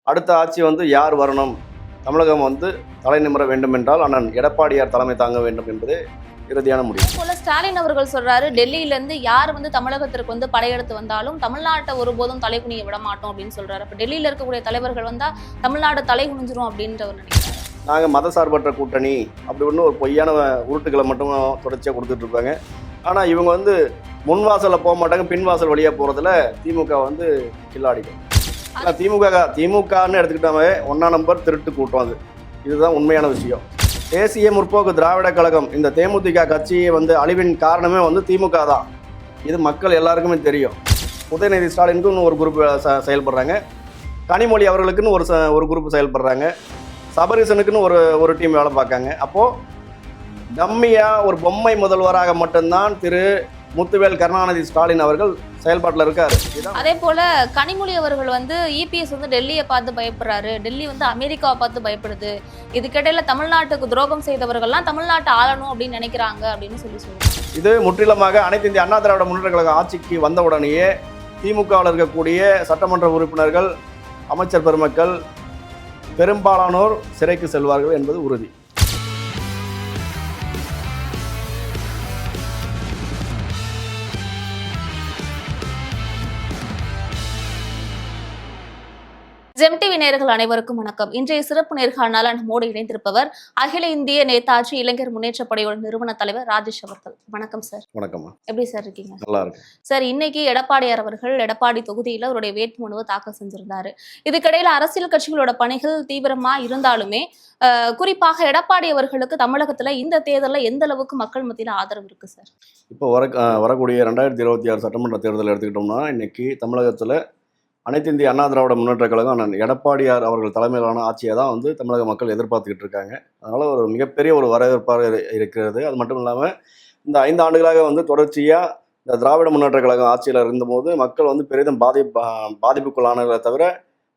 அடுத்த ஆட்சி வந்து யார் வரணும், தமிழகம் வந்து தலை நிமிர வேண்டும் என்றால் அண்ணன் எடப்பாடியார் தலைமை தாங்க வேண்டும் என்பது இறுதியான முடிவு. போல ஸ்டாலின் அவர்கள் சொல்றாரு, டெல்லியில இருந்து யார் வந்து தமிழகத்திற்கு வந்து படையெடுத்து வந்தாலும் தமிழ்நாட்டை ஒருபோதும் தலைகுனிய விட மாட்டோம் அப்படின்னு சொல்றாரு. அப்ப டெல்லியில இருக்கக்கூடிய தலைவர்கள் வந்தா தமிழ்நாடு தலை குனிஞ்சிரும் அப்படின்ற ஒரு நினைக்கிறாரு. நாங்கள் மதசார்பற்ற கூட்டணி அப்படி ஒன்று ஒரு பொய்யான உருட்டுகளை மட்டும் தொடர்ச்சியாக கொடுத்துட்டு இருப்பாங்க. ஆனால் இவங்க வந்து முன்வாசலில் போக மாட்டாங்க, பின்வாசல் வழியாக போகிறதுல திமுக வந்து கில்லாடிக்கும். ஆனால் திமுகன்னு எடுத்துக்கிட்டாவே 1ஆம் நம்பர் திருட்டு கூட்டம். இதுதான் உண்மையான விஷயம். தேசிய முற்போக்கு திராவிட கழகம் இந்த தேமுதிக கட்சியை வந்து அழிவின் காரணமே வந்து திமுக தான். இது மக்கள் எல்லாருக்குமே தெரியும். உதயநிதி ஸ்டாலினுக்குன்னு ஒரு குரூப் செயல்படுறாங்க, கனிமொழி அவர்களுக்குன்னு ஒரு குரூப் செயல்படுறாங்க, சபரீசனுக்குன்னு ஒரு டீம் வேலை பார்க்காங்க. அப்போது டம்மியாக ஒரு பொம்மை முதல்வராக மட்டும்தான் திரு முத்துவேல் கருணாநிதி ஸ்டாலின் அவர்கள் செயல்பாட்டில் இருக்காரு. அதே போல கனிமொழி அவர்கள் வந்து இபிஎஸ் வந்து டெல்லியை பார்த்து பயப்படுறாரு, டெல்லி வந்து அமெரிக்காவை பார்த்து பயப்படுது, இதுக்கிடையில தமிழ்நாட்டுக்கு துரோகம் செய்தவர்கள்லாம் தமிழ்நாட்டை ஆளணும் அப்படின்னு நினைக்கிறாங்க அப்படின்னு சொல்லுவாங்க. இது முற்றிலுமாக அனைத்து இந்திய அண்ணா திராவிட முன்னேற்ற கழக ஆட்சிக்கு வந்தவுடனேயே திமுகவில் இருக்கக்கூடிய சட்டமன்ற உறுப்பினர்கள், அமைச்சர் பெருமக்கள் பெரும்பாலானோர் சிறைக்கு செல்வார்கள் என்பது உறுதி. ஜெம் டிவி நேயர்கள் அனைவருக்கும் வணக்கம். இன்றைய சிறப்பு நேர்காணலால் நம்மோடு இணைந்திருப்பவர் அகில இந்திய நேதாஜி இளைஞர் முன்னேற்ற படையோட நிறுவன தலைவர் ராஜேஷ் அவர்கள். வணக்கம் சார். வணக்கம். எப்படி சார் இருக்கீங்க? நல்லா இருக்கு சார். இன்னைக்கு எடப்பாடியார் அவர்கள் எடப்பாடி தொகுதியில் அவருடைய வேட்புமனுவை தாக்கல் செஞ்சிருந்தாரு. இதுக்கிடையில அரசியல் கட்சிகளோட பணிகள் தீவிரமா இருந்தாலுமே குறிப்பாக எடப்பாடி அவர்களுக்கு தமிழகத்துல இந்த தேர்தலில் எந்த அளவுக்கு மக்கள் மத்தியில் ஆதரவு இருக்கு சார்? இப்போ வரக்கூடிய 2026 சட்டமன்ற தேர்தல் எடுத்துக்கிட்டோம்னா இன்னைக்கு தமிழகத்தில் அனைத்து இந்திய அண்ணா திராவிட முன்னேற்ற கழகம் அண்ணன் எடப்பாடியார் அவர்கள் தலைமையிலான ஆட்சியை தான் வந்து தமிழக மக்கள் எதிர்பார்த்துக்கிட்டு இருக்காங்க. அதனால் ஒரு மிகப்பெரிய ஒரு வரவேற்பாக இருக்கிறது. அது மட்டும் இல்லாமல் இந்த 5 ஆண்டுகளாக வந்து தொடர்ச்சியாக இந்த திராவிட முன்னேற்ற கழகம் ஆட்சியில் இருந்தபோது மக்கள் வந்து பெரிதும் பாதிப்புக்குள்ளானதை தவிர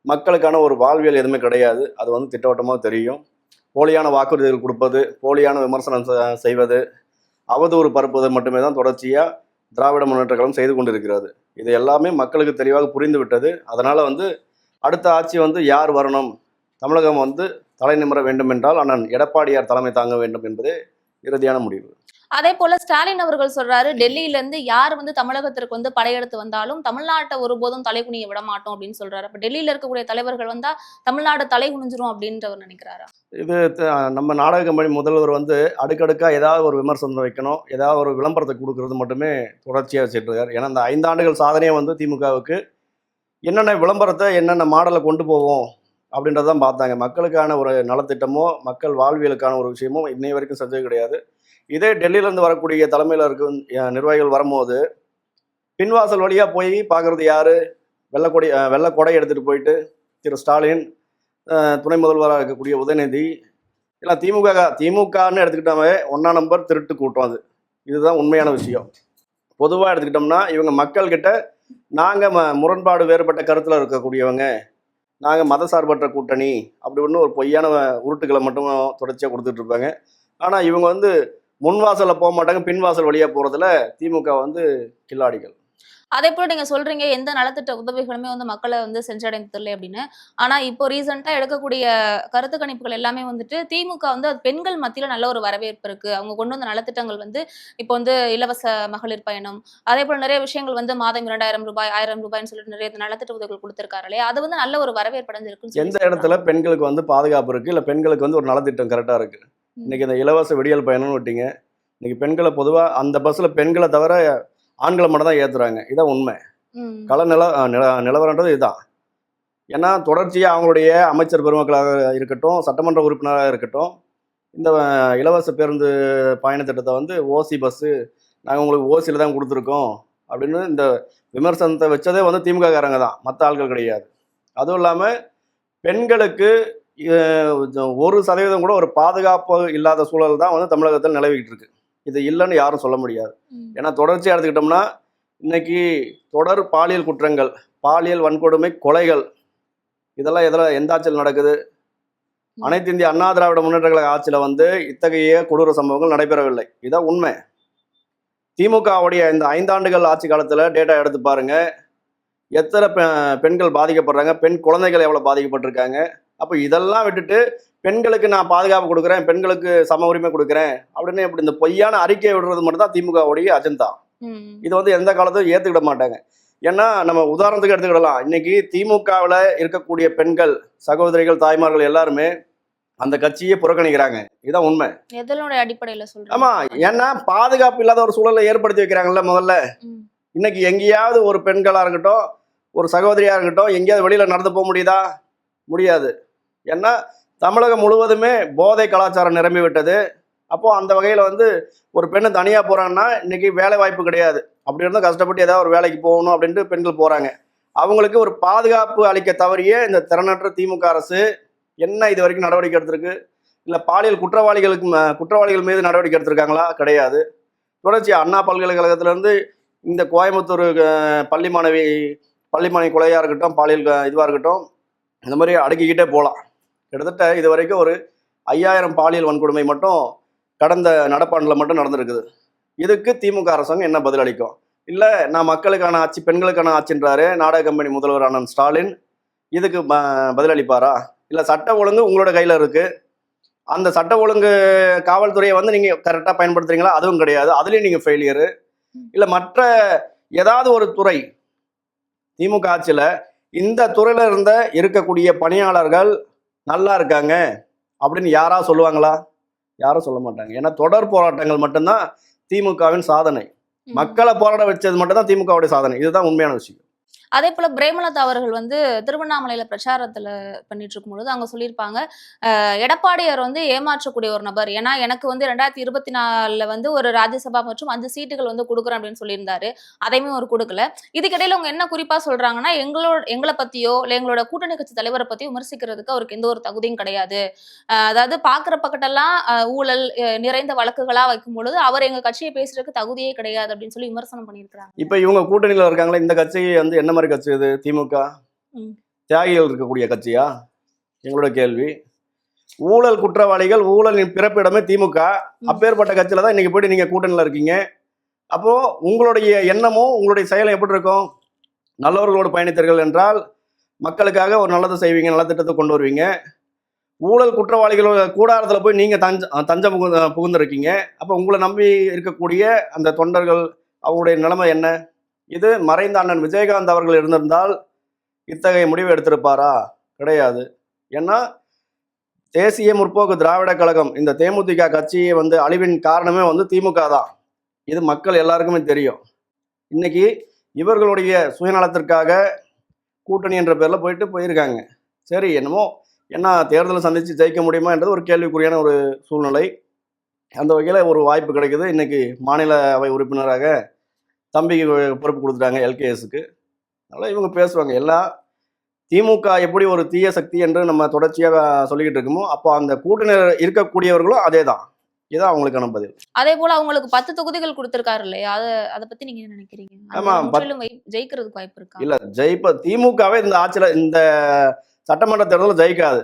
மக்களுக்கான ஒரு வாழ்வியல் எதுவுமே கிடையாது. அது வந்து திட்டவட்டமாக தெரியும். போலியான வாக்குறுதிகள் கொடுப்பது, போலியான விமர்சனம் செய்வது, அவதூறு பரப்புவது மட்டுமே தான் தொடர்ச்சியாக திராவிட முன்னேற்ற கழகம் செய்து கொண்டிருக்கிறது. இது எல்லாமே மக்களுக்கு தெளிவாக புரிந்து விட்டது. அதனால் வந்து அடுத்த ஆட்சி வந்து யார் வரணும், தமிழகம் வந்து தலை நிமிர வேண்டும் என்றால் அண்ணன் எடப்பாடியார் தலைமை தாங்க வேண்டும் என்பதே இறுதியான முடிவு. அதே போல ஸ்டாலின் அவர்கள் சொல்றாரு, டெல்லியில இருந்து யார் வந்து தமிழகத்திற்கு வந்து படையெடுத்து வந்தாலும் தமிழ்நாட்டை ஒருபோதும் தலைகுனிய விட மாட்டோம் அப்படின்னு சொல்றாரு. அப்ப டெல்லியில இருக்கக்கூடிய தலைவர்கள் வந்தா தமிழ்நாடு தலை குனிஞ்சிரும் அப்படின்றவர் நினைக்கிறாரா? இது நம்ம நாடக கம்பெனி முதல்வர் வந்து அடுக்கடுக்காக ஏதாவது ஒரு விமர்சனம் வைக்கணும், ஏதாவது ஒரு விளம்பரத்தை கொடுக்கறது மட்டுமே தொடர்ச்சியாக வச்சுட்டு இருக்காரு. ஏன்னா இந்த 5 ஆண்டுகள் சாதனையை வந்து திமுகவுக்கு என்னென்ன விளம்பரத்தை என்னென்ன மாடலை கொண்டு போவோம் அப்படின்றதான் பார்த்தாங்க. மக்களுக்கான ஒரு நலத்திட்டமோ மக்கள் வாழ்வியலுக்கான ஒரு விஷயமோ இன்னை வரைக்கும் செஞ்சது கிடையாது. இதே டெல்லியிலேருந்து வரக்கூடிய தலைமையில் இருக்கும் நிர்வாகிகள் வரும்போது பின்வாசல் வழியாக போய் பார்க்குறது யார்? வெள்ளை கொடை எடுத்துகிட்டு போயிட்டு திரு ஸ்டாலின், துணை முதல்வராக இருக்கக்கூடிய உதயநிதி, இல்லை திமுகன்னு எடுத்துக்கிட்டாவே 1ஆம் நம்பர் திருட்டு கூட்டம். இதுதான் உண்மையான விஷயம். பொதுவாக எடுத்துக்கிட்டோம்னா இவங்க மக்கள்கிட்ட நாங்கள் முரண்பாடு வேறுபட்ட கருத்தில் இருக்கக்கூடியவங்க, நாங்கள் மதசார்பற்ற கூட்டணி அப்படி ஒன்று ஒரு பொய்யான உருட்டுகளை மட்டும் தொடர்ச்சியாக கொடுத்துட்டு இருப்பாங்க. ஆனால் இவங்க வந்து முன்வாசலில் போக மாட்டாங்க, பின்வாசல் வழியாக போகிறதுல திமுக வந்து கில்லாடிகள். அதே போல நீங்க சொல்றீங்க எந்த நலத்திட்ட உதவிகளுமே வந்து மக்களை வந்து சென்றடைந்ததில்லை அப்படின்னு. ஆனா இப்போ ரீசெண்டா எடுக்கக்கூடிய கருத்து கணிப்புகள் எல்லாமே வந்துட்டு திமுக வந்து அது பெண்கள் மத்தியில நல்ல ஒரு வரவேற்பு இருக்கு. அவங்க கொண்டு வந்த நலத்திட்டங்கள் வந்து இப்போ வந்து இலவச மகளிர் பயணம், அதே போல நிறைய விஷயங்கள் வந்து மாதம் 2000 ரூபாய் 1000 ரூபாய்ன்னு சொல்லிட்டு நிறைய நலத்திட்ட உதவிகள் கொடுத்திருக்காரு இல்லையா? அது வந்து நல்ல ஒரு வரவேற்பு அடைஞ்சிருக்கு. எந்த இடத்துல பெண்களுக்கு வந்து பாதுகாப்பு இருக்கு, இல்லை பெண்களுக்கு வந்து ஒரு நலத்திட்டம் கரெக்டாக இருக்கு? இன்னைக்கு இந்த இலவச விடியல் பயணம்னு விட்டீங்க. இன்னைக்கு பெண்களை பொதுவாக அந்த பஸ்ஸில் பெண்களை தவிர ஆண்களை மட்டும் தான் ஏற்றுறாங்க. இதான் உண்மை. நிலவரன்றது இதுதான். ஏன்னா தொடர்ச்சியாக அவங்களுடைய அமைச்சர் பெருமக்களாக இருக்கட்டும், சட்டமன்ற உறுப்பினராக இருக்கட்டும், இந்த இலவச பேருந்து பயண திட்டத்தை வந்து ஓசி பஸ்ஸு நாங்கள் உங்களுக்கு ஓசியில் தான் கொடுத்துருக்கோம் அப்படின்னு இந்த விமர்சனத்தை வச்சதே வந்து திமுககாரங்க தான், மற்ற ஆட்கள் கிடையாது. அதுவும் இல்லாமல் பெண்களுக்கு 1% கூட ஒரு பாதுகாப்பு இல்லாத சூழல் தான் வந்து தமிழகத்தில் நிலவிக்கிட்டு இருக்கு. இது இல்லைன்னு யாரும் சொல்ல முடியாது. ஏன்னா தொடர்ச்சியாக எடுத்துக்கிட்டோம்னா இன்னைக்கு தொடர் பாலியல் குற்றங்கள், பாலியல் வன்கொடுமை, கொலைகள் இதெல்லாம் எந்த ஆட்சியில் நடக்குது? அனைத்து இந்திய அண்ணா திராவிட முன்னேற்ற கழக ஆட்சியில் வந்து இத்தகைய கொடூர சம்பவங்கள் நடைபெறவில்லை. இதான் உண்மை. திமுகவுடைய இந்த 5 ஆண்டுகள் ஆட்சி காலத்தில் டேட்டா எடுத்து பாருங்க, எத்தனை பெண்கள் பாதிக்கப்படுறாங்க, பெண் குழந்தைகள் எவ்வளோ பாதிக்கப்பட்டிருக்காங்க. அப்போ இதெல்லாம் விட்டுட்டு பெண்களுக்கு நான் பாதுகாப்பு கொடுக்குறேன், பெண்களுக்கு சம உரிமை கொடுக்குறேன் அப்படின்னு இப்படி இந்த பொய்யான அறிக்கையை விடுறது மட்டும் தான் திமுகவுடைய அஜெண்டா. இது வந்து எந்த காலத்தையும் ஏற்றுக்கிட மாட்டாங்க. ஏன்னா நம்ம உதாரணத்துக்கு எடுத்துக்கிடலாம். இன்னைக்கு திமுகவில் இருக்கக்கூடிய பெண்கள், சகோதரிகள், தாய்மார்கள் எல்லாருமே அந்த கட்சியை புறக்கணிக்கிறாங்க. இதுதான் உண்மை. எதனுடைய அடிப்படையில சொல்றீங்க? ஆமா, ஏன்னா பாதுகாப்பு இல்லாத ஒரு சூழலை ஏற்படுத்தி வைக்கிறாங்கல்ல முதல்ல. ம். இன்னைக்கு எங்கேயாவது ஒரு பெண்களா இருக்கட்டும், ஒரு சகோதரியா இருக்கட்டும், எங்கேயாவது வெளியில நடந்து போக முடியுதா? முடியாது. ஏன்னா தமிழகம் முழுவதுமே போதை கலாச்சாரம் நிரம்பி விட்டது. அப்போ அந்த வகையில வந்து ஒரு பெண்ணு தனியா போறான்னா இன்னைக்கு வேலை வாய்ப்பு கிடையாது. அப்படி இருந்தால் கஷ்டப்பட்டு ஏதாவது ஒரு வேலைக்கு போகணும் அப்படின்ட்டு பெண்கள் போறாங்க. அவங்களுக்கு ஒரு பாதுகாப்பு அளிக்க தவறிய இந்த திறனற்ற திமுக அரசு என்ன இது வரைக்கும் நடவடிக்கை எடுத்திருக்கு? இல்லை பாலியல் குற்றவாளிகள் மீது நடவடிக்கை எடுத்திருக்காங்களா? கிடையாது. தொடர்ச்சி அண்ணா பல்கலைக்கழகத்திலேருந்து இந்த கோயம்புத்தூர் பள்ளி மாணவி கொலையாக இருக்கட்டும், பாலியல் இதுவாக இருக்கட்டும், இந்த மாதிரி அடுக்கிக்கிட்டே போகலாம். கிட்டத்தட்ட இது வரைக்கும் ஒரு 5000 பாலியல் வன்கொடுமை மட்டும் கடந்த நடப்பாண்டில் மட்டும் நடந்திருக்குது. இதுக்கு திமுக அரசாங்கம் என்ன பதில் அளிக்கும்? இல்லை நான் மக்களுக்கான ஆட்சி, பெண்களுக்கான ஆட்சின்றாரு நாடக கம்பெனி முதல்வர் அண்ணன் ஸ்டாலின். இதுக்கு பதில் அளிப்பாரா? இல்லை சட்ட ஒழுங்கு உங்களோட கையில் இருக்கு, அந்த சட்ட ஒழுங்கு காவல்துறையை வந்து நீங்கள் கரெக்டாக பயன்படுத்துறீங்களா? அதுவும் கிடையாது. அதுலேயும் நீங்கள் ஃபெயிலியரு. இல்லை மற்ற ஏதாவது ஒரு துறை திமுக ஆட்சியில் இந்த துறையில இருக்கக்கூடிய பணியாளர்கள் நல்லா இருக்காங்க அப்படின்னு யாராவது சொல்லுவாங்களா? யாரும் சொல்ல மாட்டாங்க. ஏன்னா தொடர் போராட்டங்கள் மட்டும்தான் திமுகவின் சாதனை. மக்களை போராட வச்சது மட்டும்தான் திமுகவுடைய சாதனை. இதுதான் உண்மையான விஷயம். அதே போல பிரேமலதா அவர்கள் வந்து திருவண்ணாமலையில பிரச்சாரத்துல பண்ணிட்டு இருக்கும் பொழுது அங்க சொல்லியிருப்பாங்க, எடப்பாடியார் வந்து ஏமாற்றக்கூடிய ஒரு நபர். ஏன்னா எனக்கு வந்து 2024 வந்து ஒரு ராஜ்யசபா மற்றும் 5 சீட்டுகள் வந்து கொடுக்குறேன் அப்படின்னு சொல்லியிருந்தாரு. அதையுமே அவர் கொடுக்கல. இதுக்கிடையில அவங்க என்ன குறிப்பா சொல்றாங்கன்னா, எங்களை பத்தியோ இல்ல எங்களோட கூட்டணி கட்சி தலைவரை பத்தியோ விமர்சிக்கிறதுக்கு அவருக்கு எந்த ஒரு தகுதியும் கிடையாது. அதாவது பாக்குற பக்கத்தெல்லாம் ஊழல் நிறைந்த வழக்குகளா வைக்கும் பொழுது அவர் எங்க கட்சியை பேசுறதுக்கு தகுதியே கிடையாது அப்படின்னு சொல்லி விமர்சனம் பண்ணியிருக்காங்க. இப்ப இவங்க கூட்டணியில இருக்காங்களா? இந்த கட்சி வந்து என்ன மாதிரி கட்சி? இது திமுக தியாகிகள் இருக்கக்கூடிய கட்சியா? எங்களோட கேள்வி. ஊழல் குற்றவாளிகள், ஊழலின் பிறப்பிடமே திமுக. அப்பேற்பட்ட கட்சியில தான் இன்னைக்கு போயிட்டு நீங்க கூட்டணியில இருக்கீங்க. அப்போ உங்களுடைய எண்ணமும் உங்களுடைய செயலும் எப்படி இருக்கும்? நல்லவர்களோடு பயணித்தீர்கள் என்றால் மக்களுக்காக ஒரு நல்லதை செய்வீங்க, நல்ல திட்டத்தை கொண்டு வருவீங்க. ஊழல் குற்றவாளிகளோட கூடாரத்தில் போய் நீங்க தஞ்சம் புகுந்திருக்கீங்க. அப்போ உங்களை நம்பி இருக்கக்கூடிய அந்த தொண்டர்கள், அவங்களுடைய நிலைமை என்ன? இது மறைந்த அண்ணன் விஜயகாந்த் அவர்கள் இருந்திருந்தால் இத்தகைய முடிவு எடுத்திருப்பாரா? கிடையாது. ஏன்னா தேசிய முற்போக்கு திராவிட கழகம், இந்த தேமுதிக கட்சியை வந்து அழிவின் காரணமே வந்து திமுக தான். இது மக்கள் எல்லாருக்குமே தெரியும். இன்னைக்கு இவர்களுடைய சுயநலத்திற்காக கூட்டணி என்ற பேர்ல போயிருக்காங்க. சரி, என்னமோ என்ன தேர்தலை சந்திச்சு ஜெயிக்க முடியுமா என்றது ஒரு கேள்விக்குறியான ஒரு சூழ்நிலை. அந்த வகையில் ஒரு வாய்ப்பு கிடைக்குது. இன்னைக்கு மாநில அவை உறுப்பினராக தம்பிக்கு பொறுப்பு கொடுத்துட்டாங்க, எல்கேஎஸ்க்கு. அதனால் இவங்க பேசுவாங்க. எல்லாம் திமுக எப்படி ஒரு தீய சக்தி என்று நம்ம தொடர்ச்சியாக சொல்லிக்கிட்டு இருக்கோமோ, அப்போ அந்த கூட்டணியில் இருக்கக்கூடியவர்களும் அதே தான். இதுதான் அவங்களுக்கான பதில். அதே போல அவங்களுக்கு 10 தொகுதிகள் கொடுத்திருக்காரு இல்லையா? அதை பத்தி நீங்க என்ன நினைக்கிறீங்க? ஆமா, ஜெயிக்கிறதுக்கு வாய்ப்பு இருக்கா? இல்ல, திமுகவே இந்த ஆட்சியில இந்த சட்டமன்ற தேர்தலில் ஜெயிக்காது.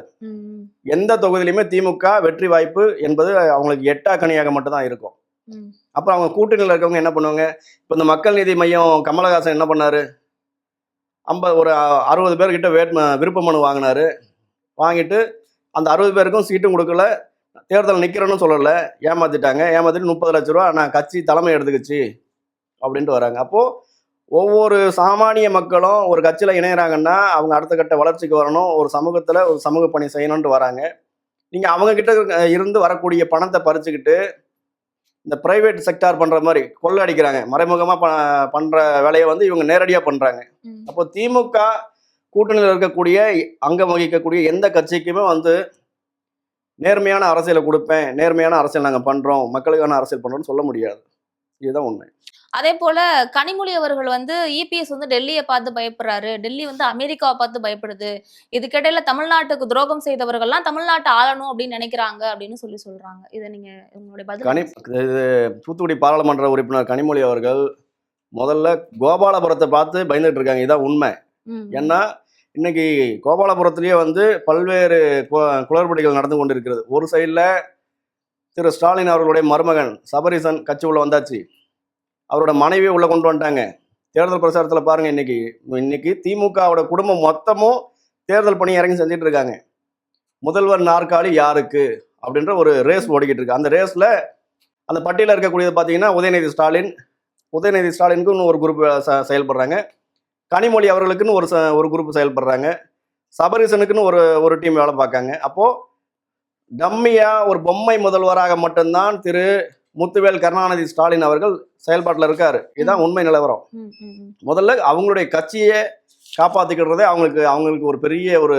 எந்த தொகுதியிலுமே திமுக வெற்றி வாய்ப்பு என்பது அவங்களுக்கு எட்டா கனியாக மட்டும்தான் இருக்கும். அப்புறம் அவங்க கூட்டணியில் இருக்கவங்க என்ன பண்ணுவாங்க? இப்போ இந்த மக்கள் நீதி மையம் கமலஹாசன் என்ன பண்ணாரு? ஒரு 60 பேர்கிட்ட விருப்ப மனு வாங்கினாரு. வாங்கிட்டு அந்த 60 பேருக்கும் சீட்டும் கொடுக்கல, தேர்தல் நிற்கிறேன்னு சொல்லலை, ஏமாத்திட்டாங்க. ஏமாத்திட்டு 30 லட்ச ரூபா நான் கட்சி தலைமை எடுத்துக்கிச்சு அப்படின்ட்டு வராங்க. அப்போது ஒவ்வொரு சாமானிய மக்களும் ஒரு கட்சியில் இணைகிறாங்கன்னா அவங்க அடுத்த கட்ட வளர்ச்சிக்கு வரணும், ஒரு சமூகத்தில் ஒரு சமூக பணி செய்யணும்னு வராங்க. நீங்கள் அவங்கக்கிட்ட இருந்து வரக்கூடிய பணத்தை பறிச்சுக்கிட்டு இந்த பிரைவேட் செக்டார் பண்ணுற மாதிரி கொள்ளை அடிக்கிறாங்க. மறைமுகமாக பண்ணுற வேலையை வந்து இவங்க நேரடியாக பண்ணுறாங்க. அப்போ திமுக கூட்டணியில் இருக்கக்கூடிய அங்கம் வகிக்கக்கூடிய எந்த கட்சிக்குமே வந்து நேர்மையான அரசியலை கொடுப்பேன், நேர்மையான அரசியல் நாங்கள் பண்ணுறோம், மக்களுக்கான அரசியல் பண்ணுறோம்னு சொல்ல முடியாது. இதுதான் உண்மை. அதே போல கனிமொழி அவர்கள் வந்து இபிஎஸ் வந்து டெல்லியை பார்த்து பயப்படுறாரு, டெல்லி வந்து அமெரிக்காவை பார்த்து பயப்படுது, இதுக்கிடையில தமிழ்நாட்டுக்கு துரோகம் செய்தவர்கள்லாம் தமிழ்நாட்டை ஆளணும் அப்படின்னு நினைக்கிறாங்க அப்படின்னு சொல்றாங்க. இதை நீங்க உங்களுடைய பதில்? தூத்துக்குடி பாராளுமன்ற உறுப்பினர் கனிமொழி அவர்கள் முதல்ல கோபாலபுரத்தை பார்த்து பயந்துட்டு இருக்காங்க. இதான் உண்மை. ஏன்னா இன்னைக்கு கோபாலபுரத்திலேயே வந்து பல்வேறு குளறுபடிகள் நடந்து கொண்டிருக்கிறது. ஒரு சைடில் திரு ஸ்டாலின் அவர்களுடைய மருமகன் சபரீசன் கட்சி உள்ள வந்தாச்சு, அவரோட மனைவியை உள்ள கொண்டு வந்துட்டாங்க, தேர்தல் பிரச்சாரத்தில் பாருங்க, இன்னைக்கு திமுகவோட குடும்பம் மொத்தமும் தேர்தல் பணி இறங்கி செஞ்சுட்டு இருக்காங்க. முதல்வர் நாற்காலி யாருக்கு அப்படின்ற ஒரு ரேஸ் ஓடிக்கிட்டு இருக்கு. அந்த ரேஸ்ல அந்த பட்டியலில் இருக்கக்கூடியது பார்த்தீங்கன்னா உதயநிதி ஸ்டாலினுக்குன்னு ஒரு குரூப் செயல்படுறாங்க. கனிமொழி அவர்களுக்குன்னு ஒரு குரூப் செயல்படுறாங்க. சபரீசனுக்குன்னு ஒரு டீம் வேலை பார்க்காங்க. அப்போ டம்மியா ஒரு பொம்மை முதல்வராக மட்டும்தான் திரு முத்துவேல் கருணாநிதி ஸ்டாலின் அவர்கள் செயல்பாட்டில் இருக்காரு. இதுதான் உண்மை நிலவரம். முதல்ல அவங்களுடைய கட்சியை காப்பாத்திக்கிறதே அவங்களுக்கு ஒரு பெரிய ஒரு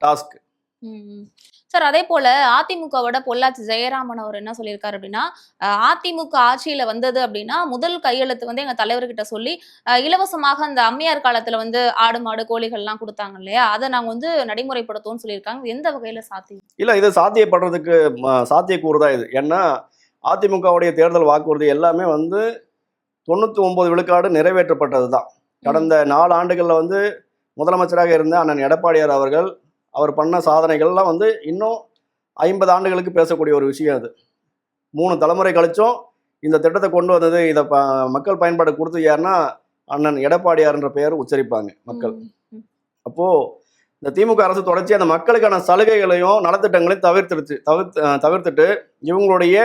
டாஸ்க். சார், அதே போல அதிமுகவோட பொள்ளாச்சி ஜெயராமன் அவர் என்ன சொல்லியிருக்காரு அப்படின்னா, அதிமுக ஆட்சியில வந்தது அப்படின்னா முதல் கையெழுத்து வந்து எங்க தலைவர்கிட்ட சொல்லி இலவசமாக அந்த அம்மையார் காலத்துல வந்து ஆடு மாடு கோழிகள் எல்லாம் கொடுத்தாங்க இல்லையா, அதை நாங்க வந்து நடைமுறைப்படுத்துவோம்னு சொல்லியிருக்காங்க. இது எந்த வகையில சாத்தியம்? இல்ல, இது சாத்தியப்படுறதுக்கு சாத்தியக்கூறு தான் இது. ஏன்னா அதிமுகவுடைய தேர்தல் வாக்குறுதி எல்லாமே வந்து 99 விழுக்காடு நிறைவேற்றப்பட்டது தான். கடந்த 4 ஆண்டுகளில் வந்து முதலமைச்சராக இருந்த அண்ணன் எடப்பாடியார் அவர்கள் அவர் பண்ண சாதனைகள்லாம் வந்து இன்னும் 50 ஆண்டுகளுக்கு பேசக்கூடிய ஒரு விஷயம். அது 3 தலைமுறை கழிச்சும் இந்த திட்டத்தை கொண்டு வந்தது, இதை மக்கள் பயன்பாடு கொடுத்து யாருன்னா அண்ணன் எடப்பாடியார்ன்ற பெயர் உச்சரிப்பாங்க மக்கள். அப்போ இந்த திமுக அரசு தொடர்ச்சி அந்த மக்களுக்கான சலுகைகளையும் நலத்திட்டங்களையும் தவிர்த்துட்டு இவங்களுடைய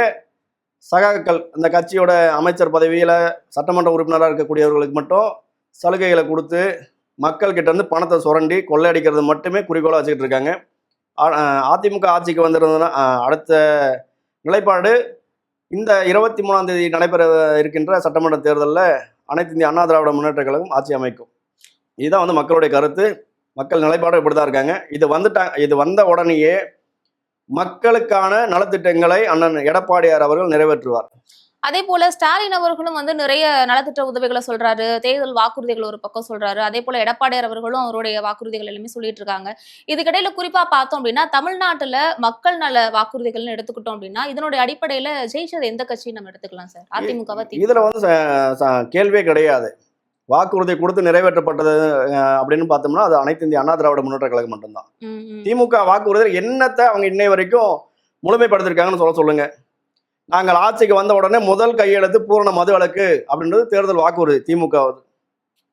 சகாக்கள், அந்த கட்சியோட அமைச்சர் பதவியில சட்டமன்ற உறுப்பினராக இருக்கக்கூடியவர்களுக்கு மட்டும் சலுகைகளை கொடுத்து மக்கள் கிட்ட இருந்து பணத்தை சுரண்டி கொள்ளையடிக்கிறது மட்டுமே குறிக்கோளாக வச்சுக்கிட்டு இருக்காங்க. அதிமுக ஆட்சிக்கு வந்திருந்ததுன்னா அடுத்த நிலைப்பாடு இந்த 23ஆம் தேதி நடைபெற இருக்கின்ற சட்டமன்ற தேர்தலில் அனைத்து இந்திய அண்ணா திராவிட முன்னேற்ற கழகம் ஆட்சி அமைக்கும். இதுதான் வந்து மக்களுடைய கருத்து. மக்கள் நிலைப்பாடு இப்படி தான் இருக்காங்க. இது வந்த உடனேயே மக்களுக்கான நலத்திட்டங்களை அண்ணன் எடப்பாடியார் அவர்கள் நிறைவேற்றுவார். அதே போல ஸ்டாலின் அவர்களும் வந்து நிறைய நலத்திட்ட உதவிகளை சொல்றாரு, தேர்தல் வாக்குறுதிகள் ஒரு பக்கம் சொல்றாரு. அதே போல எடப்பாடியார் அவர்களும் அவருடைய வாக்குறுதிகள் எல்லாமே சொல்லிட்டு இருக்காங்க. இதுக்கிடையில குறிப்பா பார்த்தோம் அப்படின்னா தமிழ்நாட்டுல மக்கள் நல வாக்குறுதிகள்னு எடுத்துக்கிட்டோம் அப்படின்னா இதனுடைய அடிப்படையில ஜெயிச்சது எந்த கட்சின்னு நம்ம எடுத்துக்கலாம் சார்? அதிமுகவா? இதுல வந்து கேள்வியே கிடையாது. வாக்குறுதி கொடுத்து நிறைவேற்றப்பட்டது அப்படின்னு பார்த்தோம்னா அது அனைத்து இந்திய அண்ணா திராவிட முன்னேற்ற கழகம் மட்டும்தான். திமுக வாக்குறுதி என்னத்தை அவங்க இன்னை வரைக்கும் முழுமைப்படுத்திருக்காங்கன்னு சொல்லுங்க. நாங்கள் ஆட்சிக்கு வந்த உடனே முதல் கையெழுத்து பூரண மது விலக்கு அப்படின்றது தேர்தல் வாக்குறுதி திமுக.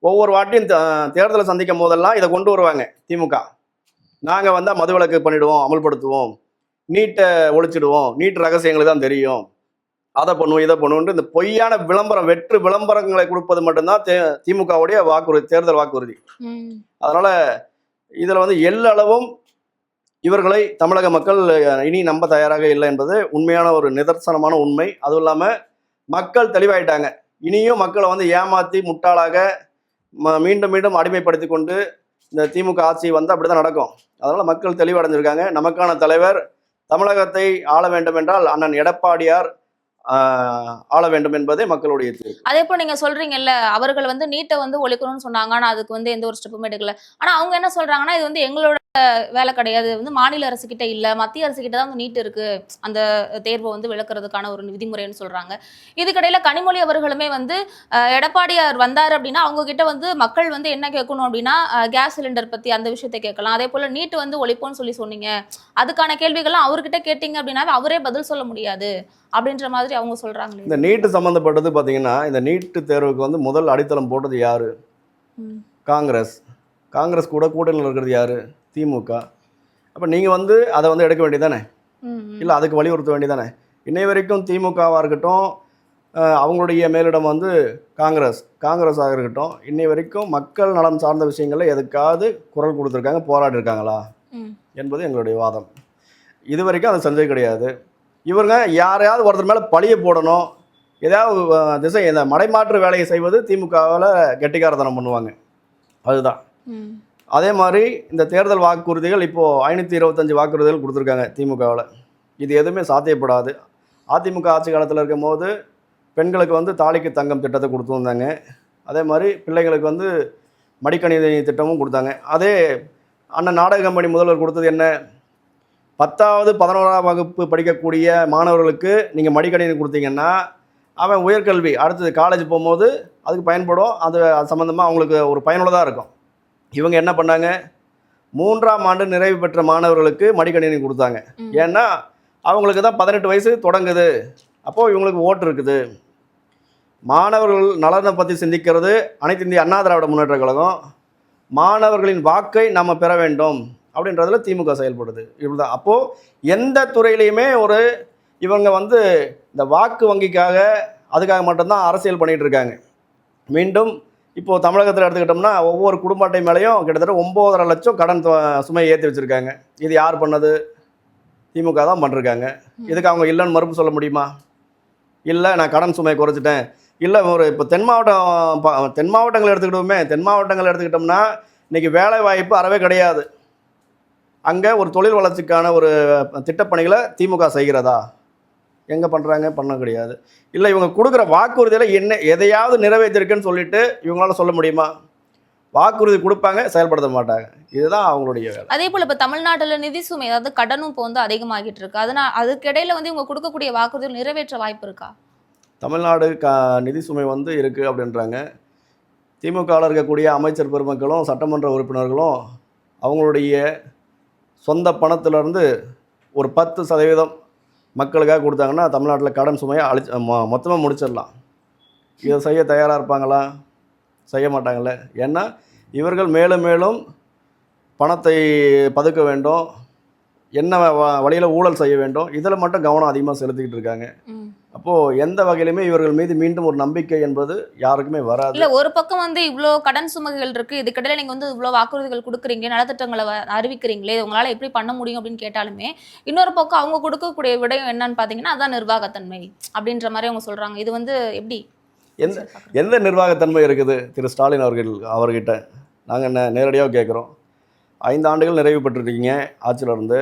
ஒவ்வொரு வாட்டியும் தேர்தலை சந்திக்கும் போதெல்லாம் இதை கொண்டு வருவாங்க திமுக. நாங்கள் வந்தால் மது விலக்கு பண்ணிடுவோம், அமல்படுத்துவோம், நீட்டை ஒழிச்சிடுவோம், நீட் ரகசியங்களுக்கு தான் தெரியும், அதை பண்ணுவோம் இதை பண்ணுவோம். இந்த பொய்யான விளம்பரம், வெற்று விளம்பரங்களை கொடுப்பது மட்டும்தான் திமுகவுடைய வாக்குறுதி, தேர்தல் வாக்குறுதி. அதனால இதுல வந்து எல்லளவும் இவர்களை தமிழக மக்கள் இனி நம்ப தயாராக இல்லை என்பது உண்மையான ஒரு நிதர்சனமான உண்மை. அதுவும் இல்லாமல் மக்கள் தெளிவாயிட்டாங்க. இனியும் மக்களை வந்து ஏமாற்றி முட்டாளாக மீண்டும் மீண்டும் அடிமைப்படுத்தி கொண்டு இந்த திமுக ஆட்சி வந்து அப்படிதான் நடக்கும். அதனால மக்கள் தெளிவடைஞ்சிருக்காங்க. நமக்கான தலைவர் தமிழகத்தை ஆள வேண்டும் என்றால் அண்ணன் எடப்பாடியார் ஆள வேண்டும் என்பதே மக்களுடைய தீர்ப்பு. அதே போல நீங்க சொல்றீங்கல்ல, அவர்கள் வந்து நீட்டை வந்து ஒழிக்கணும்னு சொன்னாங்க, ஆனா அதுக்கு வந்து எந்த ஒரு ஸ்டெப்பும் எடுக்கல. ஆனா அவங்க என்ன சொல்றாங்கன்னா இது வந்து எங்களோட வேலை கிடையாது, வந்து மாநில அரசு கிட்ட இல்ல, மத்திய அரசு கிட்ட தான் வந்து நீட் இருக்கு, அந்த தேர்வை வந்து விளக்குறதுக்கான ஒரு விதிமுறைன்னு சொல்றாங்க. இதுக்கிடையில கனிமொழி அவர்களுமே வந்து எடப்பாடியார் வந்தாரு அப்படின்னா அவங்க கிட்ட வந்து மக்கள் வந்து என்ன கேட்கணும் அப்படின்னா கேஸ் சிலிண்டர் பத்தி அந்த விஷயத்தை கேட்கலாம். அதே போல நீட் வந்து ஒழிப்போம்னு சொன்னீங்க, அதுக்கான கேள்விகள்லாம் அவர்கிட்ட கேட்டீங்க அப்படின்னாவே அவரே பதில் சொல்ல முடியாது அப்படின்ற மாதிரி அவங்க சொல்றாங்க. இந்த நீட்டு சம்பந்தப்பட்டது பாத்தீங்கன்னா இந்த நீட்டு தேர்வுக்கு வந்து முதல் அடித்தளம் போட்டது யாரு? காங்கிரஸ் கூட கூட்டணியில் இருக்கிறது யாரு? திமுக. அப்ப நீங்க வந்து அதை வந்து எடுக்க வேண்டியதானே, இல்ல அதுக்கு வலியுறுத்த வேண்டியதானே? இன்னை வரைக்கும் திமுகவா இருக்கட்டும், அவங்களுடைய மேலிடம் வந்து காங்கிரஸாக இருக்கட்டும், இன்னை வரைக்கும் மக்கள் நலம் சார்ந்த விஷயங்கள்ல எதுக்காவது குரல் கொடுத்துருக்காங்க, போராடி இருக்காங்களா என்பது எங்களுடைய வாதம். இது வரைக்கும் அதை செஞ்சது கிடையாது. இவங்க யாரையாவது ஒருத்தர் மேலே பழிய போடணும், ஏதாவது இந்த மடைமாற்று வேலையை செய்வது திமுகவில் கெட்டிக்காரத்தனம் பண்ணுவாங்க. அதுதான். அதே மாதிரி இந்த தேர்தல் வாக்குறுதிகள் இப்போது 525 வாக்குறுதிகள் கொடுத்துருக்காங்க திமுகவில். இது எதுவுமே சாத்தியப்படாது. அதிமுக ஆட்சி காலத்தில் இருக்கும் போது பெண்களுக்கு வந்து தாலிக்கு தங்கம் திட்டத்தை கொடுத்துருந்தாங்க. அதே மாதிரி பிள்ளைங்களுக்கு வந்து மடிக்கணினி திட்டமும் கொடுத்தாங்க. அதே அண்ணன் நாடக கம்பெனி முதல்வர் கொடுத்தது என்ன? 10வது 11ஆம் வகுப்பு படிக்கக்கூடிய மாணவர்களுக்கு நீங்கள் மடிக்கணினி கொடுத்தீங்கன்னா அவன் உயர்கல்வி அடுத்தது காலேஜ் போகும்போது அதுக்கு பயன்படும், அது சம்மந்தமாக அவங்களுக்கு ஒரு பயனுள்ளதாக இருக்கும். இவங்க என்ன பண்ணாங்க? 3ஆம் ஆண்டு நிறைவு பெற்ற மாணவர்களுக்கு மடிக்கணினி கொடுத்தாங்க. ஏன்னா அவங்களுக்கு தான் 18 வயசு தொடங்குது, அப்போது இவங்களுக்கு ஓட்டு இருக்குது. மாணவர்கள் நலனை பற்றி சிந்திக்கிறது அனைத்து இந்திய அண்ணா திராவிட முன்னேற்ற கழகம். மாணவர்களின் வாக்கை நம்ம பெற வேண்டும் அப்படின்றதுல திமுக செயல்படுது. இவ்வளோதான். அப்போது எந்த துறையிலையுமே இவங்க இந்த வாக்கு வங்கிக்காக அதுக்காக மட்டும்தான் அரசியல் பண்ணிகிட்டு இருக்காங்க. மீண்டும் இப்போது தமிழகத்தில் எடுத்துக்கிட்டோம்னா ஒவ்வொரு குடும்ப அட்டை மேலேயும் கிட்டத்தட்ட 9.5 லட்சம் கடன் சுமையை ஏற்றி வச்சுருக்காங்க. இது யார் பண்ணது? திமுக தான் பண்ணிருக்காங்க. இதுக்கு அவங்க இல்லைன்னு மறுப்பு சொல்ல முடியுமா? இல்லை, நான் கடன் சுமையை குறைச்சிட்டேன். இல்லை, இப்போ தென் மாவட்டங்கள் எடுத்துக்கிட்டோமே, தென் மாவட்டங்கள் எடுத்துக்கிட்டோம்னா இன்றைக்கி வேலை வாய்ப்பு அறவே கிடையாது. அங்கே ஒரு தொழில் வளர்ச்சிக்கான ஒரு திட்டப்பணிகளை திமுக செய்கிறதா? எங்கே பண்ணுறாங்க? பண்ண கிடையாது. இல்லை, இவங்க கொடுக்குற வாக்குறுதியில் எதையாவது நிறைவேற்றிருக்குன்னு சொல்லிட்டு இவங்களால சொல்ல முடியுமா? வாக்குறுதி கொடுப்பாங்க, செயல்படுத்த மாட்டாங்க. இதுதான் அவங்களுடைய வேலை. அதே போல இப்போ தமிழ்நாட்டில் நிதி சுமை, அதாவது கடனும் இப்போ அதிகமாகிட்டு இருக்கு. அதனால் அதுக்கிடையில இவங்க கொடுக்கக்கூடிய வாக்குறுதிகள் நிறைவேற்ற வாய்ப்பு இருக்கா? தமிழ்நாடு நிதி சுமை இருக்குது அப்படின்றாங்க. திமுகவில் இருக்கக்கூடிய அமைச்சர் பெருமக்களும் சட்டமன்ற உறுப்பினர்களும் அவங்களுடைய சொந்த பணத்திலிருந்து ஒரு 10% மக்களுக்காக கொடுத்தாங்கன்னா தமிழ்நாட்டில் கடன் சுமையை மொத்தமாக முடிச்சிடலாம். இதை செய்ய தயாராக இருப்பாங்களா? செய்ய மாட்டாங்கள்ல. ஏன்னா இவர்கள் மேலும் மேலும் பணத்தை பதுக்க வேண்டும், என்ன வழியில் ஊழல் செய்ய வேண்டும், இதில் மட்டும் கவனம் அதிகமாக செலுத்திக்கிட்டு இருக்காங்க. அப்போது எந்த வகையிலுமே இவர்கள் மீது மீண்டும் ஒரு நம்பிக்கை என்பது யாருக்குமே வராது. இல்லை, ஒரு பக்கம் இவ்வளோ கடன் சுமைகள் இருக்குது, இதுக்கிடையில் நீங்கள் இவ்வளோ வாக்குறுதிகள் கொடுக்குறீங்க, நலத்திட்டங்களை அறிவிக்கிறீங்களே, உங்களால் எப்படி பண்ண முடியும் அப்படின்னு கேட்டாலுமே இன்னொரு பக்கம் அவங்க கொடுக்கக்கூடிய விடயம் என்னன்னு பார்த்தீங்கன்னா அதான் நிர்வாகத்தன்மை அப்படின்ற மாதிரி அவங்க சொல்கிறாங்க. இது எப்படி எந்த நிர்வாகத்தன்மை இருக்குது திரு ஸ்டாலின் அவர்கிட்ட? நாங்கள் என்ன நேரடியாக கேட்குறோம். 5 ஆண்டுகள் நிறைவு பெற்றிருக்கீங்க ஆட்சியிலிருந்து.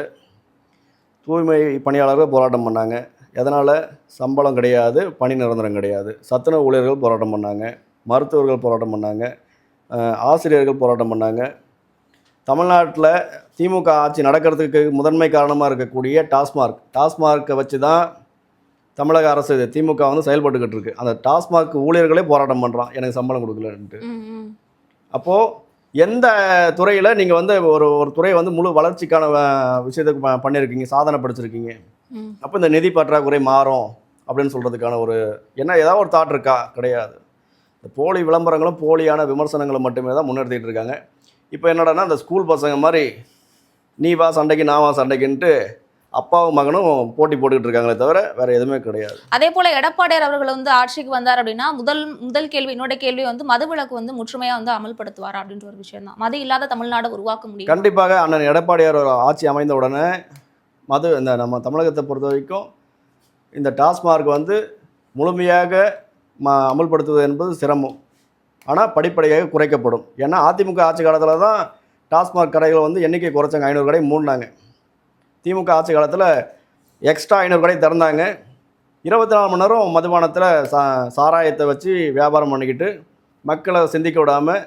தூய்மை பணியாளர்கள் போராட்டம் பண்ணாங்க. எதனால்? சம்பளம் கிடையாது, பணி நிரந்தரம் கிடையாது. சத்துணவு ஊழியர்கள் போராட்டம் பண்ணாங்க, மருத்துவர்கள் போராட்டம் பண்ணாங்க, ஆசிரியர்கள் போராட்டம் பண்ணாங்க. தமிழ்நாட்டில் திமுக ஆட்சி நடக்கிறதுக்கு முதன்மை காரணமாக இருக்கக்கூடிய டாஸ்மார்க்கை வச்சு தான் தமிழக அரசு திமுக செயல்பட்டுக்கிட்டு இருக்கு. அந்த டாஸ்மாக் ஊழியர்களே போராட்டம் பண்ணுறான், எனக்கு சம்பளம் கொடுக்கலன்ட்டு. அப்போது எந்த துறையில் நீங்கள் ஒரு துறை முழு வளர்ச்சிக்கான விஷயத்துக்கு பண்ணியிருக்கீங்க, சாதனை படிச்சிருக்கீங்க. அப்போ இந்த நிதி பற்றாக்குறை மாறும் அப்படின்னு சொல்கிறதுக்கான ஏதாவது ஒரு தாட் இருக்கா? கிடையாது. இந்த போலி விளம்பரங்களும் போலியான விமர்சனங்களும் மட்டுமே தான் முன்னெடுத்துக்கிட்டு இருக்காங்க. இப்போ என்னடான்னா இந்த ஸ்கூல் பசங்க மாதிரி நீ வா சண்டைக்கு நான் வா சண்டைக்குன்ட்டு அப்பாவும் மகனும் போட்டி போட்டுக்கிட்டு இருக்காங்களே தவிர வேற எதுவுமே கிடையாது. அதே போல எடப்பாடியார் அவர்கள் ஆட்சிக்கு வந்தார் அப்படின்னா முதல் கேள்வி, என்னோட கேள்வி மதுவிலக்கு முற்றுமையா அமல்படுத்துவார் அப்படின்ற ஒரு விஷயம் தான். மது இல்லாத தமிழ்நாடு உருவாக்க முடியும். கண்டிப்பாக அண்ணன் எடப்பாடியார் ஆட்சி அமைந்த உடனே இந்த நம்ம தமிழகத்தை பொறுத்த வரைக்கும் இந்த டாஸ்மார்க் முழுமையாக அமல்படுத்துவது என்பது சிரமம். ஆனால் படிப்படியாக குறைக்கப்படும். ஏன்னா அதிமுக ஆட்சி காலத்தில் தான் டாஸ்மார்க் கடைகள் எண்ணிக்கை குறைச்சாங்க. 500 கடை மூடினாங்க. திமுக ஆட்சி காலத்தில் எக்ஸ்ட்ரா 500 கடை திறந்தாங்க. 24 மணி நேரம் மதுபானத்தில் சாராயத்தை வச்சு வியாபாரம் பண்ணிக்கிட்டு மக்களை சிந்திக்க விடாமல்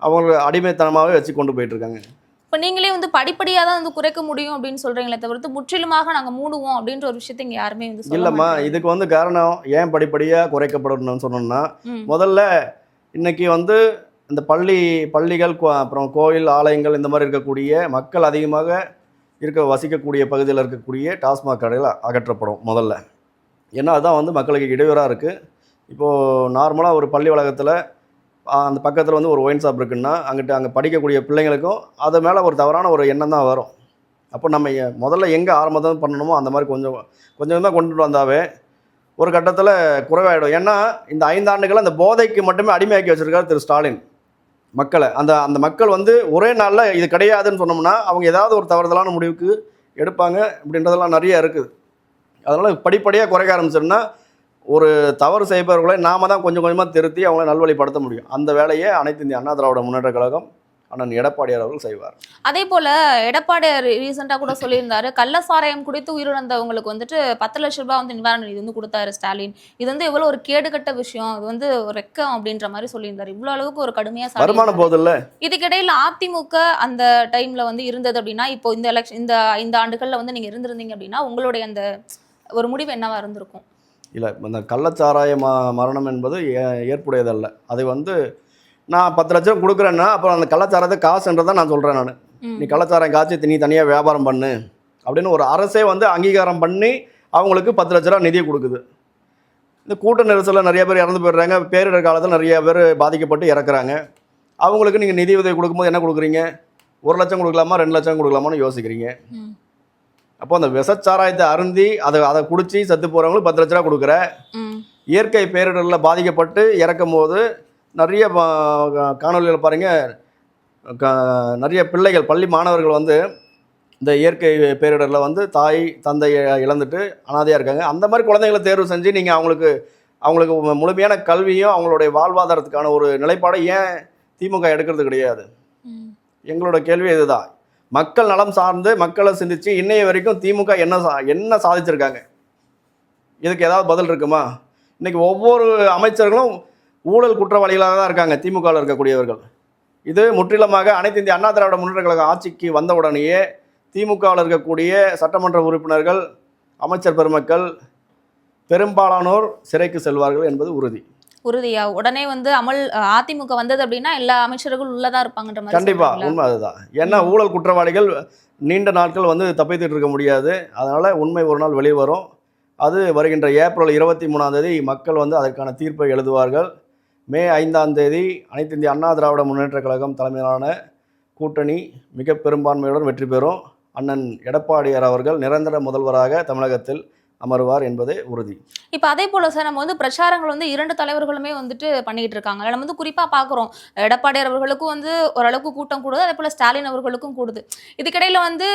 அவங்க அடிமைத்தனமாகவே வச்சு கொண்டு போயிட்டுருக்காங்க. இப்போ நீங்களே படிப்படியாக தான் குறைக்க முடியும் அப்படின்னு சொல்கிறீங்களே தவிர்த்து முற்றிலுமாக நாங்கள் மூடுவோம் அப்படின்ற ஒரு விஷயத்தை இங்கே யாருமே இல்லைம்மா. இதுக்கு காரணம் ஏன் படிப்படியாக குறைக்கப்படணும்னு சொன்னோம்னா, முதல்ல இன்னைக்கு இந்த பள்ளிகள் அப்புறம் கோயில் ஆலயங்கள் இந்த மாதிரி இருக்கக்கூடிய மக்கள் அதிகமாக வசிக்கக்கூடிய பகுதியில் இருக்கக்கூடிய டாஸ்மாக் கடைகள் அகற்றப்படும் முதல்ல. ஏன்னா அதுதான் மக்களுக்கு இடையூறாக இருக்குது. இப்போது நார்மலாக ஒரு பள்ளி வளாகத்தில் அந்த பக்கத்தில் ஒரு ஒயின் ஷாப் இருக்குன்னா அங்கே படிக்கக்கூடிய பிள்ளைங்களுக்கும் அது மேலே ஒரு தவறான ஒரு எண்ணம் தான் வரும். அப்போ நம்ம முதல்ல எங்கே ஆரம்பம் பண்ணணுமோ அந்த மாதிரி கொஞ்சம் கொஞ்சமாக கொண்டுட்டு வந்தாவே ஒரு கட்டத்தில் குறைவாயிடும். ஏன்னா இந்த 5 ஆண்டுகள் அந்த போதைக்கு மட்டுமே அடிமையாக்கி வச்சுருக்காரு திரு ஸ்டாலின் மக்களை. அந்த மக்கள் ஒரே நாளில் இது கிடையாதுன்னு சொன்னோம்னா அவங்க ஏதாவது ஒரு தவறுதலான முடிவுக்கு எடுப்பாங்க. அப்படின்றதெல்லாம் நிறைய இருக்குது. அதனால் படிப்படியாக குறைக்க ஆரம்பிச்சிருந்தா ஒரு தவறு செய்பவர்களை நாம தான் கொஞ்சம் கொஞ்சமாக திருத்தி அவங்கள நல்வழிப்படுத்த முடியும். அந்த வேலையை அனைத்து இந்திய அண்ணா திராவிட முன்னேற்ற கழகம் அண்ணன் எடப்பாடியார் அவர்கள் செய்வார். அதே போல எடப்பாடியார் ரீசெண்டாக கூட சொல்லியிருந்தாரு, கள்ள சாராயம் குடித்து உயிரிழந்தவங்களுக்கு 10 லட்ச ரூபாய் நிவாரண நிதி கொடுத்தாரு ஸ்டாலின். இது எவ்வளவு ஒரு கேடுகட்ட விஷயம், இது ஒரு ரெக்கம் அப்படின்ற மாதிரி சொல்லியிருந்தாரு. இவ்வளவு அளவுக்கு ஒரு கடுமையா வருமானம் போதில்ல. இதுக்கிடையில அதிமுக அந்த டைம்ல இருந்தது அப்படின்னா, இப்போ இந்த இந்த 5 ஆண்டுகள்ல நீங்க இருந்திருந்தீங்க அப்படின்னா உங்களுடைய அந்த ஒரு முடிவு என்னவா இருந்திருக்கும்? இல்லை, இந்த கள்ளச்சாராய மரணம் என்பது ஏற்புடையதல்ல. அது நான் 10 லட்சம் கொடுக்குறேன்னா அப்புறம் அந்த கள்ளச்சாரத்தை காசுன்றதான் நான் சொல்கிறேன். நான் நீ கள்ளச்சாரம் காய்ச்சி நீ தனியாக வியாபாரம் பண்ணு அப்படின்னு ஒரு அரசே அங்கீகாரம் பண்ணி அவங்களுக்கு 10 லட்ச ரூபா நிதியை கொடுக்குது. இந்த கூட்ட நெரிசலில் நிறைய பேர் இறந்து போயிடுறாங்க, பேரிடர் காலத்தில் நிறைய பேர் பாதிக்கப்பட்டு இறக்குறாங்க. அவங்களுக்கு நீங்கள் நிதி உதவி கொடுக்கும்போது என்ன கொடுக்குறீங்க? 1,00,000 கொடுக்கலாமா, 2,00,000 கொடுக்கலாமான்னு யோசிக்கிறீங்க. ம். அப்போ அந்த விஷச்சாராயத்தை அருந்தி அதை குடிச்சு செத்து போகிறவங்களுக்கு 10 லட்ச ரூபா கொடுக்குற, ம். இயற்கை பேரிடரில் பாதிக்கப்பட்டு இறக்கும் போது நிறைய காணொலியில் பாருங்கள், நிறைய பிள்ளைகள் பள்ளி மாணவர்கள் வந்து இந்த இயற்கை பேரிடரில் வந்து தாய் தந்தையை இழந்துட்டு அனாதையாக இருக்காங்க. அந்த மாதிரி குழந்தைகளை தேர்வு செஞ்சு நீங்கள் அவங்களுக்கு முழுமையான கல்வியும் அவங்களுடைய வாழ்வாதாரத்துக்கான ஒரு நிலைப்பாடை ஏன் திமுக எடுக்கிறது கிடையாது? ம். எங்களோட கேள்வி இதுதான். மக்கள் நலம் சார்ந்து மக்களை சிந்திச்சு இன்னைய வரைக்கும் திமுக என்ன சாதிச்சிருக்காங்க? இதுக்கு ஏதாவது பதில் இருக்குமா? இன்னைக்கு ஒவ்வொரு அமைச்சர்களும் ஊழல் குற்றவாளிகளாக தான் இருக்காங்க திமுகவில் இருக்கக்கூடியவர்கள். இது முற்றிலுமாக அனைத்து இந்திய அண்ணா திராவிட முன்னேற்ற கழக ஆட்சிக்கு வந்த உடனேயே திமுகவில் இருக்கக்கூடிய சட்டமன்ற உறுப்பினர்கள், அமைச்சர் பெருமக்கள் பெரும்பாலானோர் சிறைக்கு செல்வார்கள் என்பது உறுதி. உறுதியா? உடனே வந்து அதிமுக வந்தது அப்படின்னா எல்லா அமைச்சர்கள் உள்ளதான் இருப்பாங்கன்ற மாதிரி கண்டிப்பா சொல்றீங்களா? உண்மை அதுதான். ஏன்னா ஊழல் குற்றவாளிகள் நீண்ட நாட்கள் வந்து தப்பித்துட்டு இருக்க முடியாது. அதனால உண்மை ஒரு நாள் வெளியே வரும். அது வருகின்ற ஏப்ரல் 23ஆம் தேதி மக்கள் வந்து அதற்கான தீர்ப்பை எழுதுவார்கள். மே 5ஆம் தேதி அனைத்து இந்திய அண்ணா திராவிட முன்னேற்ற கழகம் தலைமையிலான கூட்டணி மிக பெரும்பான்மையுடன் வெற்றி பெறும். அண்ணன் எடப்பாடியார் அவர்கள் நிரந்தர முதல்வராக தமிழகத்தில் அமருவார் என்பதே உறுதி. இப்ப அதே போல சார் நம்ம வந்து பிரச்சாரங்கள் வந்து 2 தலைவர்களுமே வந்துட்டு பண்ணிட்டு இருக்காங்க. நம்ம வந்து குறிப்பா பார்க்குறோம். எடப்பாடியார் அவர்களுக்கும் வந்து ஓரளவுக்கு கூட்டம் கூடுது. அதே போல ஸ்டாலின் அவர்களுக்கும் கூடுது. இதுக்கிடையில வந்து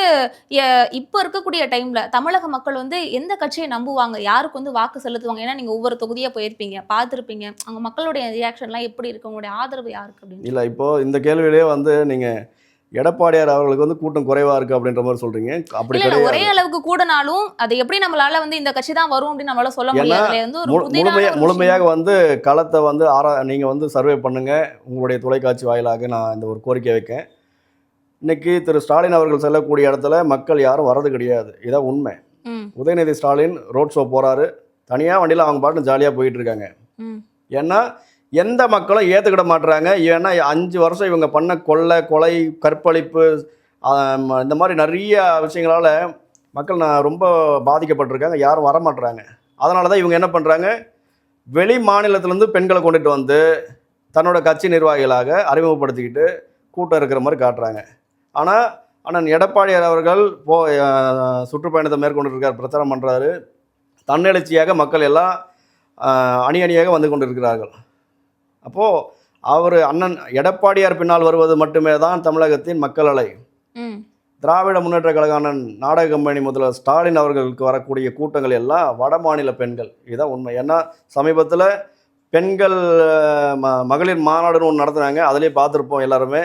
இப்ப இருக்கக்கூடிய டைம்ல தமிழக மக்கள் வந்து எந்த கட்சியை நம்புவாங்க? யாருக்கு வந்து வாக்கு செலுத்துவாங்க? ஏன்னா நீங்க ஒவ்வொரு தொகுதியா போயிருப்பீங்க, பார்த்திருப்பீங்க. அங்க மக்களுடைய ரியாக்ஷன்லாம் எப்படி இருக்கு? உங்களுடைய ஆதரவு யாருக்கு அப்படின்னு? இல்லை, இப்போ இந்த கேள்வியிலேயே வந்து நீங்கள் எடப்பாடியார் அவர்களுக்கு வந்து கூட்டம் குறைவாக இருக்குது அப்படின்ற மாதிரி சொல்கிறீங்க. அப்படி இல்ல ஒரே கிடையாது. அளவுக்கு கூடனாலும் அது எப்படி நம்மளால வந்து இந்த கட்சி தான் வரும் அப்படின்னு நம்மளால சொல்ல ஏன்னா முடியாது. அதுல வந்து ஒரு புதிதான ஒரு முழுமையாக விஷயம். வந்து களத்தை வந்து நீங்கள் வந்து சர்வே பண்ணுங்கள். உங்களுடைய தொலைக்காட்சி வாயிலாக நான் இந்த ஒரு கோரிக்கை வைக்கேன். இன்னைக்கு திரு ஸ்டாலின் அவர்கள் செல்லக்கூடிய இடத்துல மக்கள் யாரும் வர்றது கிடையாது. இதான் உண்மை. ம். உதயநிதி ஸ்டாலின் ரோட் ஷோ போகிறாரு. தனியாக வண்டியில் அவங்க பாட்டு ஜாலியாக போயிட்டு இருக்காங்க. ம். ஏன்னா எந்த மக்களும் ஏற்றுக்கிட மாட்டுறாங்க. ஏன்னா 5 வருஷம் இவங்க பண்ண கொலை, கற்பழிப்பு, இந்த மாதிரி நிறைய விஷயங்களால் மக்கள் ரொம்ப பாதிக்கப்பட்டிருக்காங்க. யாரும் வரமாட்டுறாங்க. அதனால தான் இவங்க என்ன பண்ணுறாங்க, வெளி மாநிலத்திலேருந்து பெண்களை கொண்டுட்டு வந்து தன்னோட கட்சி நிர்வாகிகளாக அறிமுகப்படுத்திக்கிட்டு கூட்டம் இருக்கிற மாதிரி காட்டுறாங்க. ஆனால் அண்ணன் எடப்பாடியார் அவர்கள் சுற்றுப்பயணத்தை மேற்கொண்டிருக்கார், பிரச்சாரம் பண்ணுறாரு. தன்னெழுச்சியாக மக்கள் எல்லாம் அணி அணியாக வந்து கொண்டிருக்கிறார்கள். அப்போது அவர் அண்ணன் எடப்பாடியார் பின்னால் வருவது மட்டுமே தான் தமிழகத்தின் மக்கள் அலை. ம். திராவிட முன்னேற்ற கழக அண்ணன் நாடக கம்பெனி முதல்வர் ஸ்டாலின் அவர்களுக்கு வரக்கூடிய கூட்டங்கள் எல்லாம் வட மாநில பெண்கள். இதுதான் உண்மை. ஏன்னா சமீபத்தில் பெண்கள் மகளிர் மாநாடுன்னு ஒன்று நடத்துனாங்க. அதிலே பார்த்துருப்போம் எல்லாருமே.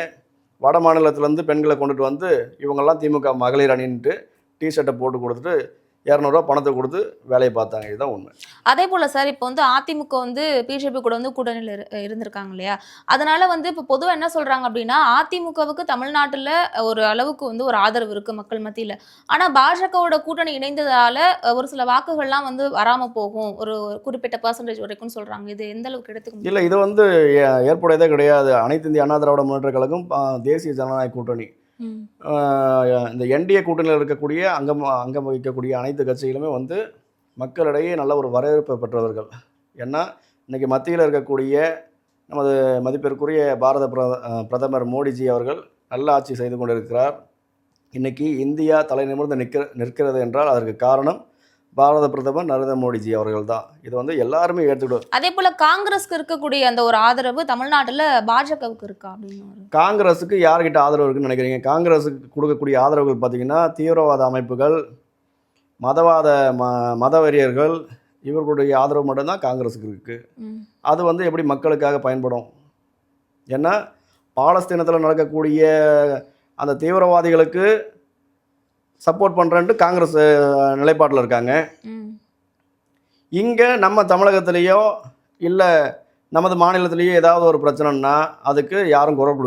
வட மாநிலத்திலேருந்து பெண்களை கொண்டுட்டு வந்து இவங்கெல்லாம் திமுக மகளிர் அணின்ட்டு டிஷர்ட்டை போட்டு கொடுத்துட்டு 200 ரூபா பணத்தை கொடுத்து வேலையை பார்த்தாங்க. இதுதான் உண்மை. அதே போல சார் இப்போ வந்து அதிமுக வந்து பிஜேபி கூட வந்து கூட்டணியில் இருந்திருக்காங்க இல்லையா? அதனால வந்து இப்போ பொதுவாக என்ன சொல்றாங்க அப்படின்னா அதிமுகவுக்கு தமிழ்நாட்டில் ஒரு அளவுக்கு வந்து ஒரு ஆதரவு இருக்கு மக்கள் மத்தியில். ஆனால் பாஜகவோட கூட்டணி இணைந்ததால ஒரு சில வாக்குகள்லாம் வந்து வராம போகும், ஒரு குறிப்பிட்ட பர்சன்டேஜ் வரைக்கும் சொல்றாங்க. இது எந்த அளவுக்கு எடுத்துக்க முடியும்? இல்லை, இது வந்து ஏற்புடையதே கிடையாது. அனைத்து இந்திய அண்ணா திராவிட முன்னேற்ற கழகம் தேசிய ஜனநாயக கூட்டணி, ம். இந்த என்டிஏ கூட்டணியில் இருக்கக்கூடிய அங்கம் வகிக்கக்கூடிய அனைத்து கட்சிகளுமே வந்து மக்களிடையே நல்ல ஒரு வரவேற்பை பெற்றவர்கள். ஏன்னா இன்றைக்கி மத்தியில் இருக்கக்கூடிய நமது மதிப்பிற்குரிய பாரத பிரதமர் மோடிஜி அவர்கள் நல்ல ஆட்சி செய்து கொண்டிருக்கிறார். இன்றைக்கி இந்தியா தலை நிமிர்ந்து நிற்கிறது என்றால் அதற்கு காரணம் பாரத பிரதமர் நரேந்திர மோடிஜி அவர்கள் தான். இது வந்து எல்லாருமே ஏற்றுக்கிடுவோம். அதே போல காங்கிரஸ்க்கு இருக்கக்கூடிய அந்த ஒரு ஆதரவு தமிழ்நாட்டில் பாஜகவுக்கு இருக்கா அப்படின்னு? காங்கிரஸுக்கு யார்கிட்ட ஆதரவு இருக்குன்னு நினைக்கிறீங்க? காங்கிரஸுக்கு கொடுக்கக்கூடிய ஆதரவுகள் பார்த்தீங்கன்னா தீவிரவாத அமைப்புகள், மதவெறியர்கள், இவர்களுடைய ஆதரவு மட்டும்தான் காங்கிரஸுக்கு இருக்குது. அது வந்து எப்படி மக்களுக்காக பயன்படும்? ஏன்னா பாலஸ்தீனத்தில் நடக்கக்கூடிய அந்த தீவிரவாதிகளுக்கு சப்போர்ட் பண்ணுறேன்ட்டு காங்கிரஸ் நிலைப்பாட்டில் இருக்காங்க. இங்கே நம்ம தமிழகத்திலேயோ இல்லை நமது மாநிலத்திலேயோ ஏதாவது ஒரு பிரச்சனைன்னா அதுக்கு யாரும் குரல்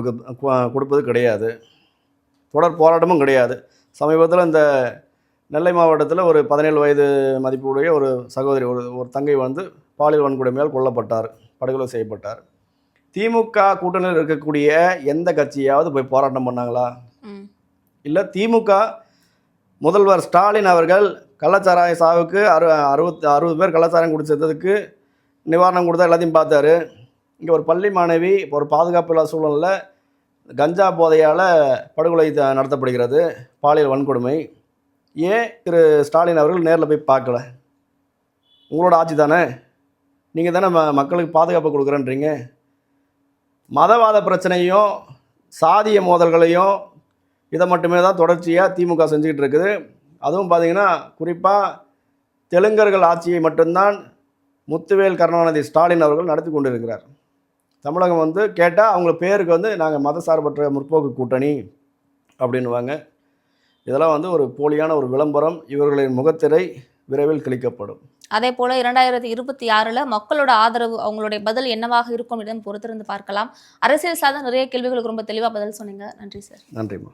கொடுப்பது கிடையாது. தொடர் போராட்டமும் கிடையாது. சமீபத்தில் இந்த நெல்லை மாவட்டத்தில் ஒரு 17 வயது மதிப்புடைய ஒரு சகோதரி, ஒரு தங்கை வந்து பாலியல் வன்கொடுமையால் கொல்லப்பட்டார், படுகொலை செய்யப்பட்டார். திமுக கூட்டணியில் இருக்கக்கூடிய எந்த கட்சியாவது போய் போராட்டம் பண்ணாங்களா? இல்லை திமுக முதல்வர் ஸ்டாலின் அவர்கள் கள்ளச்சாராய சாவுக்கு 60 பேர் கள்ளச்சாராயம் குடிச்சதுக்கு நிவாரணம் கொடுத்தா எல்லாத்தையும் பார்த்தாரு. இங்கே ஒரு பள்ளி மாணவி ஒரு பாதுகாப்பு இல்லாத சூழலில் கஞ்சா போதையால் படுகொலை நடத்தப்படுகிறது, பாலியல் வன்கொடுமை. ஏன் திரு ஸ்டாலின் அவர்கள் நேரில் போய் பார்க்கல? உங்களோட ஆட்சி தானே, நீங்கள் தானே மக்களுக்கு பாதுகாப்பு கொடுக்குறேன்றீங்க. மதவாத பிரச்சனையும் சாதிய மோதல்களையும் இதை மட்டுமே தான் தொடர்ச்சியாக திமுக செஞ்சுக்கிட்டு இருக்குது. அதுவும் பார்த்திங்கன்னா குறிப்பாக தெலுங்கர்கள் ஆட்சியை மட்டும்தான் முத்துவேல் கருணாநிதி ஸ்டாலின் அவர்கள் நடத்தி கொண்டிருக்கிறார். தமிழகம் வந்து கேட்டால் அவங்க பேருக்கு வந்து நாங்கள் மதசார்பற்ற முற்போக்கு கூட்டணி அப்படின்வாங்க. இதெல்லாம் வந்து ஒரு போலியான ஒரு விளம்பரம். இவர்களின் முகத்திரை விரைவில் கிழிக்கப்படும். அதே போல 2026 மக்களோட ஆதரவு, அவங்களுடைய பதில் என்னவாக இருக்கும் இடம் பொறுத்திருந்து பார்க்கலாம். அரசியல் சார்ந்த நிறைய கேள்விகளுக்கு ரொம்ப தெளிவா பதில் சொன்னீங்க. நன்றி சார். நன்றிம்மா.